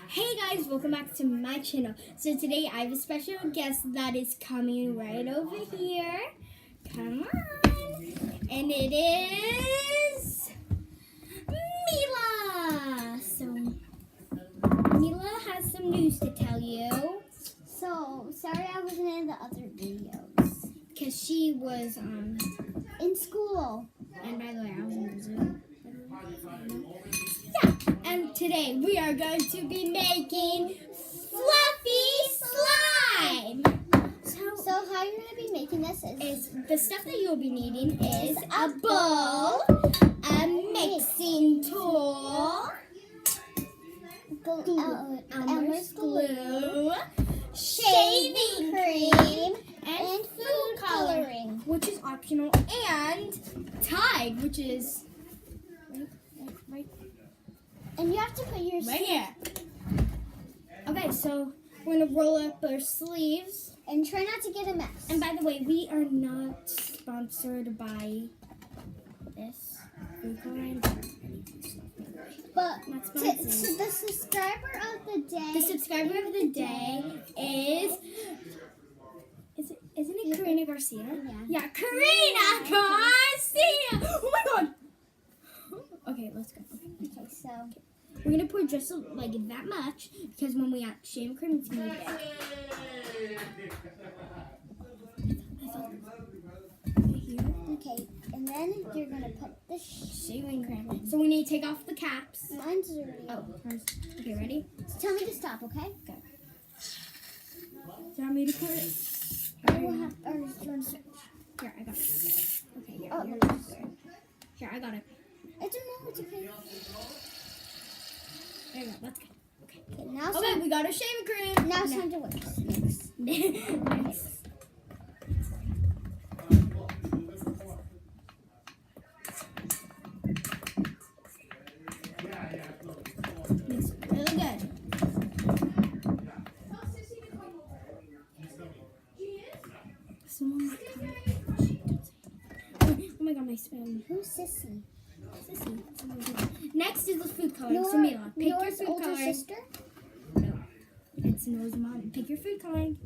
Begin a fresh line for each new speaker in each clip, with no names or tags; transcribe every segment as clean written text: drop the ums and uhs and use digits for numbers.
Hey guys, welcome back to my channel. So today I have a special guest that is coming right over here. Come on. And it is Mila. So Mila has some news to tell you.
So, sorry I wasn't in the other videos.
Because she was
In school.
and by the way, I was in Brazil. Yeah, and today we are going to be making fluffy slime.
So how you're going to be making this is
The stuff that you'll be needing is a bowl, a mixing tool, Elmer's glue, shaving cream, and food coloring, which is optional, and Tide, which is right
and you have to put your
here. Okay, so we're gonna roll up our sleeves.
and try not to get a mess.
And by the way, we are not sponsored by this food coloring or anything.
But
Not
so
sponsored.
the subscriber of the day
The subscriber of the day isn't it Karina Garcia?
Yeah.
Karina Garcia! Oh my god! Okay, let's go.
Okay, so
We're gonna pour just like that much because when we add shaving cream, it's gonna be big. Right here.
okay, and then you're gonna put the
Shaving cream. So we need to take off the caps.
mine's already.
Oh, hers. Okay, ready?
So tell me to stop, okay?
Go. Do you want me to pour it?
We'll have ours doing so.
Here, I got it. Okay, here,
Oh,
here. Here, I got it.
I don't know. It's okay.
There you go. That's good. Okay.
Okay, now it's
Okay,
time.
we got our shaving cream.
Now it's time to mix.
Nice. Mix it really good. Someone might come. Oh my god, my spoon.
Who's Sissy?
Sissy. Next is the food coloring. So Mila, pick your
Nora's
food
older
coloring.
sister?
No, it's Noah's mom. Pick your food coloring.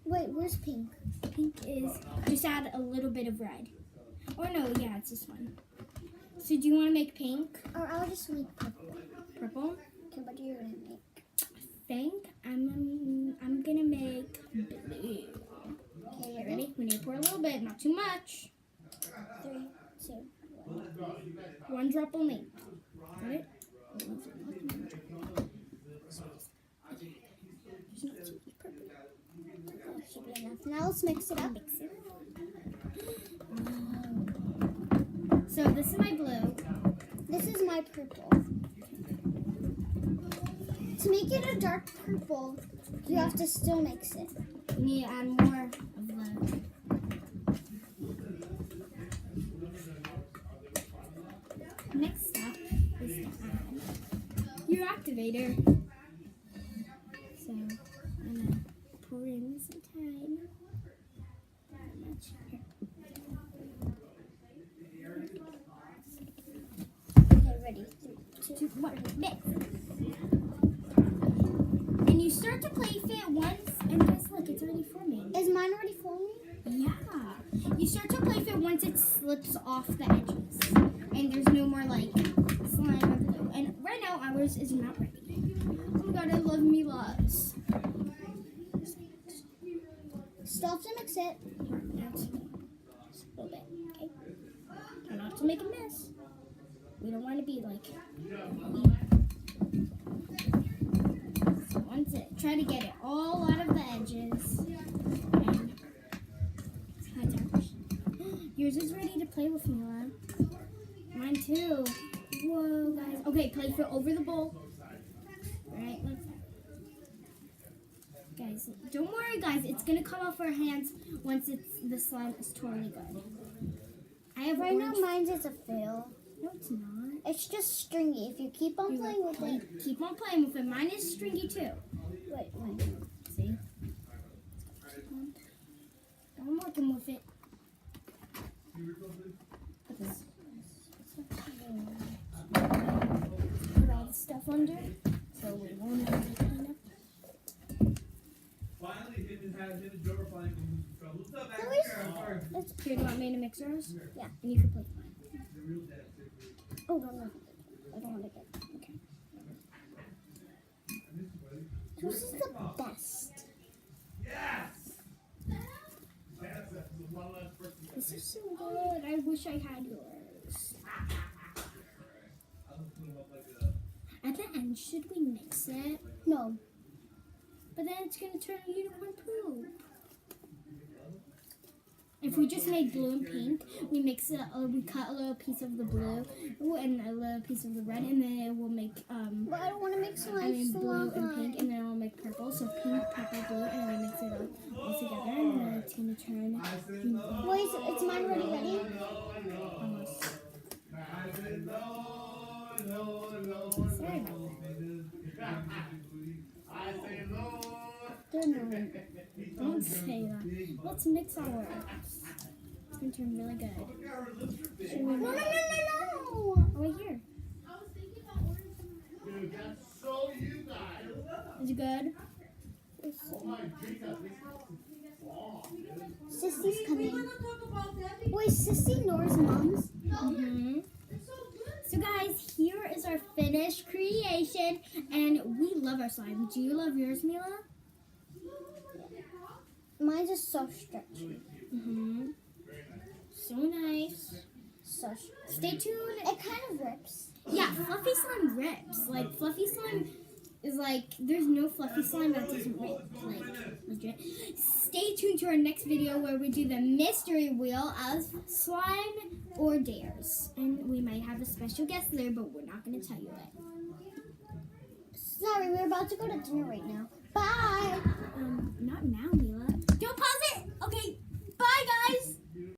Wait, where's pink?
Pink is just add a little bit of red. Or no, yeah, it's this one. So do you want to make pink?
Or I'll just make purple.
Purple?
Okay, what are you gonna make?
I think I'm gonna make blue.
Okay,
Okay, ready? We need to pour a little bit, not too much.
3, 2, 1.
One drop only. Got it?
That should be enough. Now let's mix it up.
Mix it. So this is my blue.
This is my purple. To make it a dark purple, you have to still mix it.
We need to add more of the. Next step is to add your activator. So I'm gonna pour in some Tide. Not much. Here.
Okay, ready. 3, 2,
1, mix. And you start to place it once, and guess what? It's already forming.
Is mine already forming?
Yeah. You start to place it once it slips off the edges. And there's no more like slime or glue. And right now ours is not ready. Oh my god, I love Mila's.
Still have to mix it.
Now just a little bit, okay? Try not to make a mess. We don't want to be like. So once it, try to get it all out of the edges. And yours is ready to play with, Mila. Mine too. Whoa, guys. Okay, place it over the bowl. Alright, let's. Guys, don't worry, guys. It's gonna come off our hands once the slime is totally good. I have
Right now,
orange-
mine is a fail.
No, it's not.
It's just stringy. If you keep on playing with it.
Keep on playing with it. Mine is stringy too.
Wait.
See? I'm working with it. Put this. Put all the stuff under. So we won't have to clean up.
Finally, him and Joe are finally going to lose some trouble. What's up,
Can we-
Africa?
Let's-
Here, do you want me to mix yours?
Yeah.
And you can play mine.
The real dad.
Oh, no. I don't want to get. Okay. This is the best.
Yes!
This is so good. I wish I had yours. At the end, should we mix it?
No.
But then it's gonna turn unicorn poop. If we just made blue and pink, we mix it. We cut a little piece of the blue and a little piece of the red, and then it will make
But I don't want to mix
I mean blue and pink,
slime.
and then it will make purple. So pink, purple, blue, and then we mix it all together, and then it's gonna turn
Wait, it's mine already ready?
almost. Sorry about
They're not.
Don't say that. Let's mix ours. It's gonna turn really good. Should we
No.
Oh, right here. Is it good?
Sissy's coming. Wait, Sissy Nora's mom's?
Mm-hmm. So guys, here is our finished creation, and we love our slime. Do you love yours, Mila?
Mine's just so stretchy.
Mm-hmm. So nice.
So stretchy.
Stay tuned.
It kind of rips.
Yeah, fluffy slime rips. Like fluffy slime is like there's no fluffy slime that doesn't rip. Like legit. Stay tuned to our next video where we do the mystery wheel of slime or dares, and we might have a special guest there, but we're not going to tell you it.
Sorry, we're about to go to dinner right now. Bye!